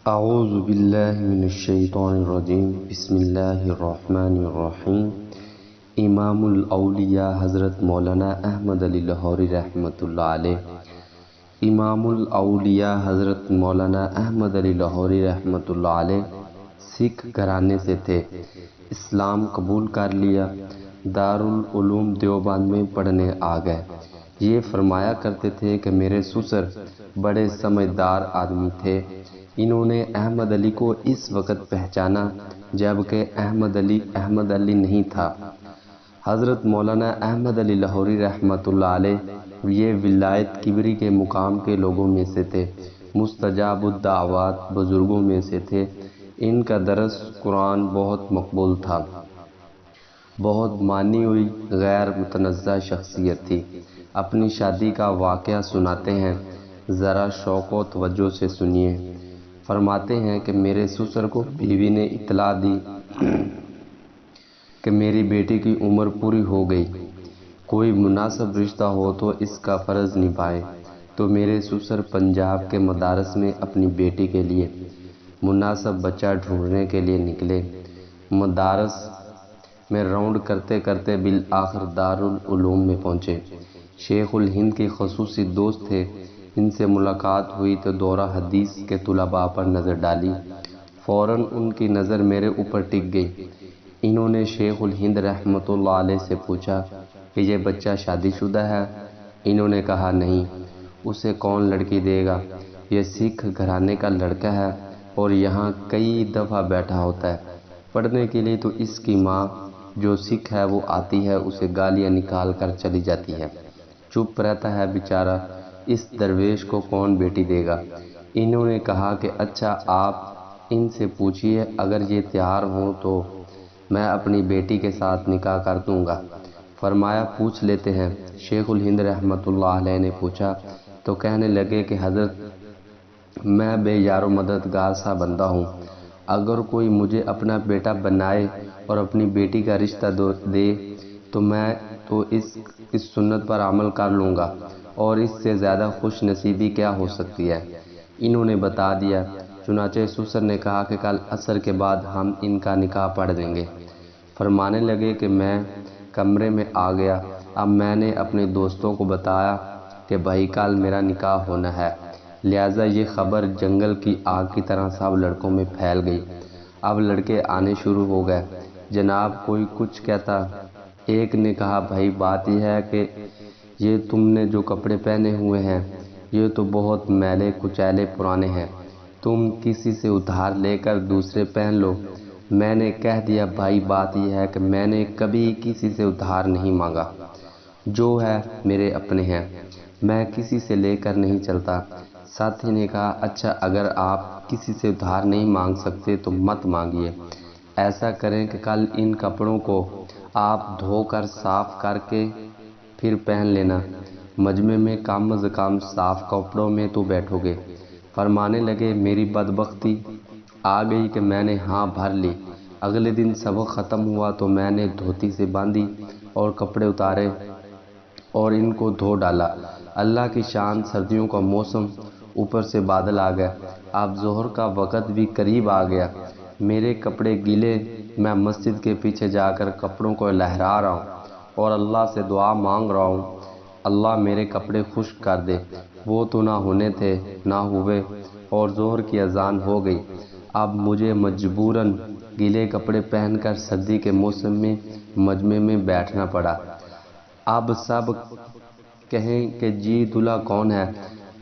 اعوذ باللہ من الشیطان الرجیم بسم اللہ الرحمن الرحیم۔ امام الاولیاء حضرت مولانا احمد علی لاہوری رحمۃ اللہ علیہ۔ امام الاولیاء حضرت مولانا احمد علی لاہوری رحمۃ اللہ علیہ سکھ گھرانے سے تھے۔ اسلام قبول کر لیا، دارالعلوم دیوبند میں پڑھنے آ گئے۔ یہ فرمایا کرتے تھے کہ میرے سسر بڑے سمجھدار آدمی تھے۔ انہوں نے احمد علی کو اس وقت پہچانا جبکہ احمد علی نہیں تھا۔ حضرت مولانا احمد علی لاہوری رحمۃ اللہ علیہ یہ ولایت کبری کے مقام کے لوگوں میں سے تھے، مستجاب الدعوات بزرگوں میں سے تھے۔ ان کا درس قرآن بہت مقبول تھا، بہت مانی ہوئی غیر متنازع شخصیت تھی۔ اپنی شادی کا واقعہ سناتے ہیں، ذرا شوق و توجہ سے سنیے۔ فرماتے ہیں کہ میرے سسر کو بیوی نے اطلاع دی کہ میری بیٹی کی عمر پوری ہو گئی، کوئی مناسب رشتہ ہو تو اس کا فرض نبھائے۔ تو میرے سسر پنجاب کے مدارس میں اپنی بیٹی کے لیے مناسب بچہ ڈھونڈنے کے لیے نکلے۔ مدارس میں راؤنڈ کرتے کرتے بالآخر دارالعلوم میں پہنچے۔ شیخ الہند کے خصوصی دوست تھے، ان سے ملاقات ہوئی تو دورہ حدیث کے طلباء پر نظر ڈالی۔ فوراً ان کی نظر میرے اوپر ٹک گئی۔ انہوں نے شیخ الہند رحمۃ اللہ علیہ سے پوچھا کہ یہ بچہ شادی شدہ ہے؟ انہوں نے کہا نہیں، اسے کون لڑکی دے گا، یہ سکھ گھرانے کا لڑکا ہے اور یہاں کئی دفعہ بیٹھا ہوتا ہے پڑھنے کے لیے، تو اس کی ماں جو سکھ ہے وہ آتی ہے، اسے گالیاں نکال کر چلی جاتی ہے، چپ رہتا ہے بیچارہ، اس درویش کو کون بیٹی دے گا؟ انہوں نے کہا کہ اچھا آپ ان سے پوچھئے، اگر یہ تیار ہوں تو میں اپنی بیٹی کے ساتھ نکاح کر دوں گا۔ فرمایا پوچھ لیتے ہیں۔ شیخ الہند رحمۃ اللہ علیہ نے پوچھا تو کہنے لگے کہ حضرت میں بے یار و مددگار سا بندہ ہوں، اگر کوئی مجھے اپنا بیٹا بنائے اور اپنی بیٹی کا رشتہ دے تو میں تو اس سنت پر عمل کر لوں گا، اور اس سے زیادہ خوش نصیبی کیا ہو سکتی ہے؟ انہوں نے بتا دیا۔ چنانچہ سسر نے کہا کہ کل عصر کے بعد ہم ان کا نکاح پڑھ دیں گے۔ فرمانے لگے کہ میں کمرے میں آ گیا۔ اب میں نے اپنے دوستوں کو بتایا کہ بھائی کل میرا نکاح ہونا ہے، لہٰذا یہ خبر جنگل کی آگ کی طرح سب لڑکوں میں پھیل گئی۔ اب لڑکے آنے شروع ہو گئے۔ جناب کوئی کچھ کہتا، ایک نے کہا بھائی بات یہ ہے کہ یہ تم نے جو کپڑے پہنے ہوئے ہیں یہ تو بہت میلے کچیلے پرانے ہیں، تم کسی سے ادھار لے کر دوسرے پہن لو۔ میں نے کہہ دیا بھائی بات یہ ہے کہ میں نے کبھی کسی سے ادھار نہیں مانگا، جو ہے میرے اپنے ہیں، میں کسی سے لے کر نہیں چلتا۔ ساتھی نے کہا اچھا اگر آپ کسی سے ادھار نہیں مانگ سکتے تو مت مانگیے، ایسا کریں کہ کل ان کپڑوں کو آپ دھو کر صاف کر کے پھر پہن لینا، مجمع میں کم از کم صاف کپڑوں میں تو بیٹھو گے۔ فرمانے لگے میری بدبختی آ گئی کہ میں نے ہاں بھر لی۔ اگلے دن سبق ختم ہوا تو میں نے دھوتی سے باندھی اور کپڑے اتارے اور ان کو دھو ڈالا۔ اللہ کی شان، سردیوں کا موسم، اوپر سے بادل آ گئے۔ اب ظہر کا وقت بھی قریب آ گیا، میرے کپڑے گیلے، میں مسجد کے پیچھے جا کر کپڑوں کو لہرا رہا ہوں اور اللہ سے دعا مانگ رہا ہوں اللہ میرے کپڑے خشک کر دے۔ وہ تو نہ ہونے تھے، نہ ہوئے اور ظہر کی اذان ہو گئی۔ اب مجھے مجبوراً گیلے کپڑے پہن کر سردی کے موسم میں مجمع میں بیٹھنا پڑا۔ اب سب کہیں کہ جی دلہا کون ہے؟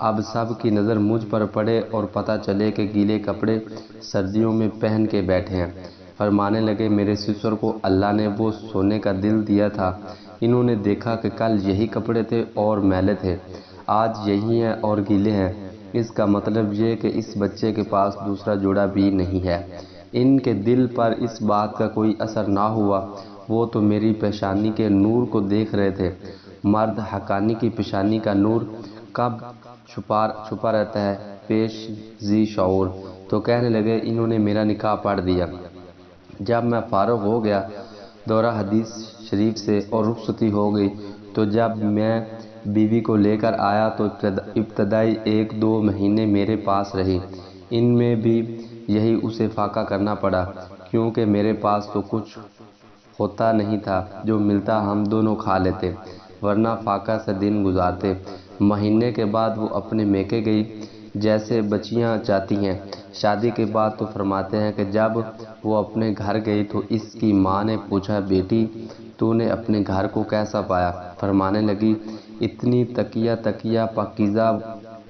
اب سب کی نظر مجھ پر پڑے اور پتہ چلے کہ گیلے کپڑے سردیوں میں پہن کے بیٹھے ہیں۔ فرمانے لگے میرے سسر کو اللہ نے وہ سونے کا دل دیا تھا، انہوں نے دیکھا کہ کل یہی کپڑے تھے اور میلے تھے، آج یہی ہیں اور گیلے ہیں، اس کا مطلب یہ کہ اس بچے کے پاس دوسرا جوڑا بھی نہیں ہے۔ ان کے دل پر اس بات کا کوئی اثر نہ ہوا، وہ تو میری پیشانی کے نور کو دیکھ رہے تھے۔ مرد حقانی کی پیشانی کا نور کب چھپا رہتا ہے پیش ذی شعور۔ تو کہنے لگے انہوں نے میرا نکاح پڑھ دیا۔ جب میں فارغ ہو گیا دورہ حدیث شریف سے اور رخصتی ہو گئی، تو جب میں بیوی کو لے کر آیا تو ابتدائی 1-2 مہینے میرے پاس رہی۔ ان میں بھی یہی اسے فاقہ کرنا پڑا، کیونکہ میرے پاس تو کچھ ہوتا نہیں تھا، جو ملتا ہم دونوں کھا لیتے، ورنہ فاقہ سے دن گزارتے۔ مہینے کے بعد وہ اپنے میکے گئی، جیسے بچیاں جاتی ہیں شادی کے بعد۔ تو فرماتے ہیں کہ جب وہ اپنے گھر گئی تو اس کی ماں نے پوچھا، بیٹی تو نے اپنے گھر کو کیسا پایا؟ فرمانے لگی، اتنی تقیہ پاکیزہ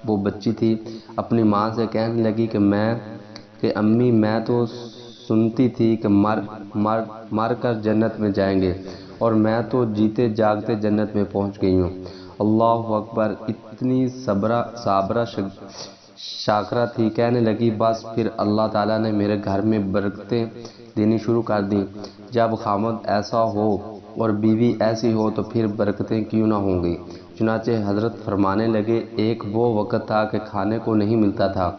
وہ بچی تھی، اپنی ماں سے کہنے لگی کہ امی میں تو سنتی تھی کہ مر کر جنت میں جائیں گے، اور میں تو جیتے جاگتے جنت میں پہنچ گئی ہوں۔ اللہ اکبر! اتنی صابرہ شاکرہ تھی، کہنے لگی بس پھر اللہ تعالیٰ نے میرے گھر میں برکتیں دینی شروع کر دیں۔ جب خامد ایسا ہو اور بیوی ایسی ہو تو پھر برکتیں کیوں نہ ہوں گی؟ چنانچہ حضرت فرمانے لگے، ایک وہ وقت تھا کہ کھانے کو نہیں ملتا تھا،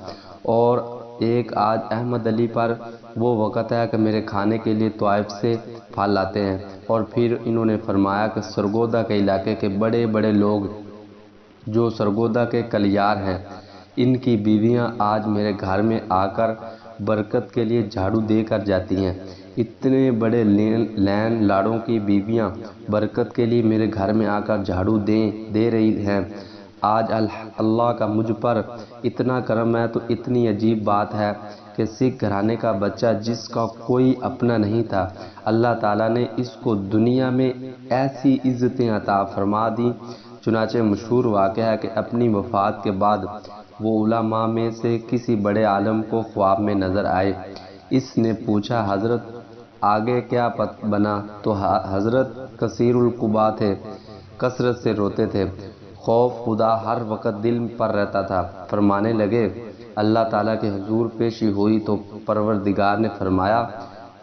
اور ایک آج احمد علی پر وہ وقت ہے کہ میرے کھانے کے لیے طائف سے پھل لاتے ہیں۔ اور پھر انہوں نے فرمایا کہ سرگودا کے علاقے کے بڑے بڑے لوگ جو سرگودا کے کلیار ہیں، ان کی بیویاں آج میرے گھر میں آ کر برکت کے لیے جھاڑو دے کر جاتی ہیں۔ اتنے بڑے لین لاڑوں کی بیویاں برکت کے لیے میرے گھر میں آ کر جھاڑو دے رہی ہیں۔ آج اللہ کا مجھ پر اتنا کرم ہے، تو اتنی عجیب بات ہے کہ سکھ گھرانے کا بچہ جس کا کوئی اپنا نہیں تھا، اللہ تعالیٰ نے اس کو دنیا میں ایسی عزتیں عطا فرما دی۔ چنانچہ مشہور واقعہ ہے کہ اپنی وفات کے بعد وہ علماء میں سے کسی بڑے عالم کو خواب میں نظر آئے۔ اس نے پوچھا، حضرت آگے کیا بنا؟ تو حضرت کثیر القبا تھے، کثرت سے روتے تھے، خوف خدا ہر وقت دل پر رہتا تھا۔ فرمانے لگے، اللہ تعالیٰ کے حضور پیشی ہوئی تو پروردگار نے فرمایا،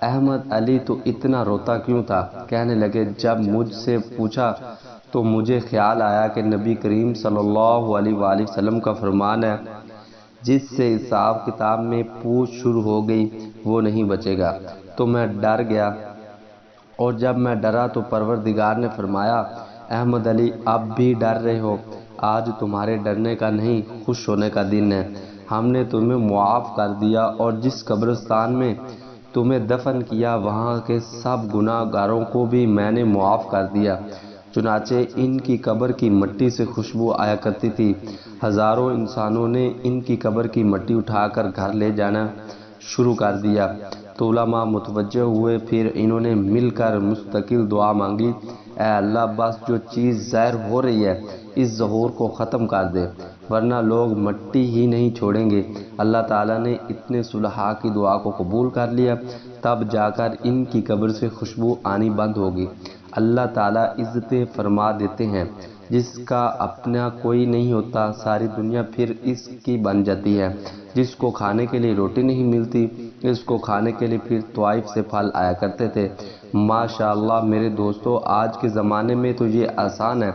احمد علی تو اتنا روتا کیوں تھا؟ کہنے لگے، جب مجھ سے پوچھا تو مجھے خیال آیا کہ نبی کریم صلی اللہ علیہ وآلہ وسلم کا فرمان ہے، جس سے حساب کتاب میں پوچھ شروع ہو گئی وہ نہیں بچے گا۔ تو میں ڈر گیا، اور جب میں ڈرا تو پروردگار نے فرمایا، احمد علی اب بھی ڈر رہے ہو؟ آج تمہارے ڈرنے کا نہیں، خوش ہونے کا دن ہے۔ ہم نے تمہیں معاف کر دیا، اور جس قبرستان میں تمہیں دفن کیا وہاں کے سب گناہ گاروں کو بھی میں نے معاف کر دیا۔ چنانچہ ان کی قبر کی مٹی سے خوشبو آیا کرتی تھی۔ ہزاروں انسانوں نے ان کی قبر کی مٹی اٹھا کر گھر لے جانا شروع کر دیا۔ تو علماء متوجہ ہوئے، پھر انہوں نے مل کر مستقل دعا مانگی، اے اللہ بس جو چیز ظاہر ہو رہی ہے اس ظہور کو ختم کر دے، ورنہ لوگ مٹی ہی نہیں چھوڑیں گے۔ اللہ تعالیٰ نے اتنے صلحاء کی دعا کو قبول کر لیا، تب جا کر ان کی قبر سے خوشبو آنی بند ہوگی۔ اللہ تعالیٰ عزتیں فرما دیتے ہیں، جس کا اپنا کوئی نہیں ہوتا ساری دنیا پھر اس کی بن جاتی ہے۔ جس کو کھانے کے لیے روٹی نہیں ملتی، اس کو کھانے کے لیے پھر طائف سے پھل آیا کرتے تھے۔ ماشاءاللہ میرے دوستو، آج کے زمانے میں تو یہ آسان ہے،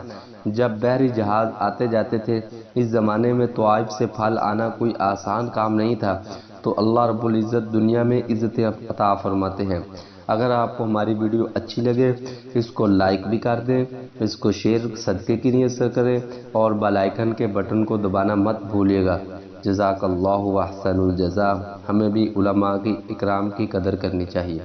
جب بحری جہاز آتے جاتے تھے، اس زمانے میں طائف سے پھل آنا کوئی آسان کام نہیں تھا۔ تو اللہ رب العزت دنیا میں عزتیں عطا فرماتے ہیں۔ اگر آپ کو ہماری ویڈیو اچھی لگے اس کو لائک بھی کر دیں، اس کو شیئر صدقے کی نیت سے کریں، اور بیل آئیکن کے بٹن کو دبانا مت بھولیے گا۔ جزاک اللہ و احسن الجزا۔ ہمیں بھی علماء کی اکرام کی قدر کرنی چاہیے۔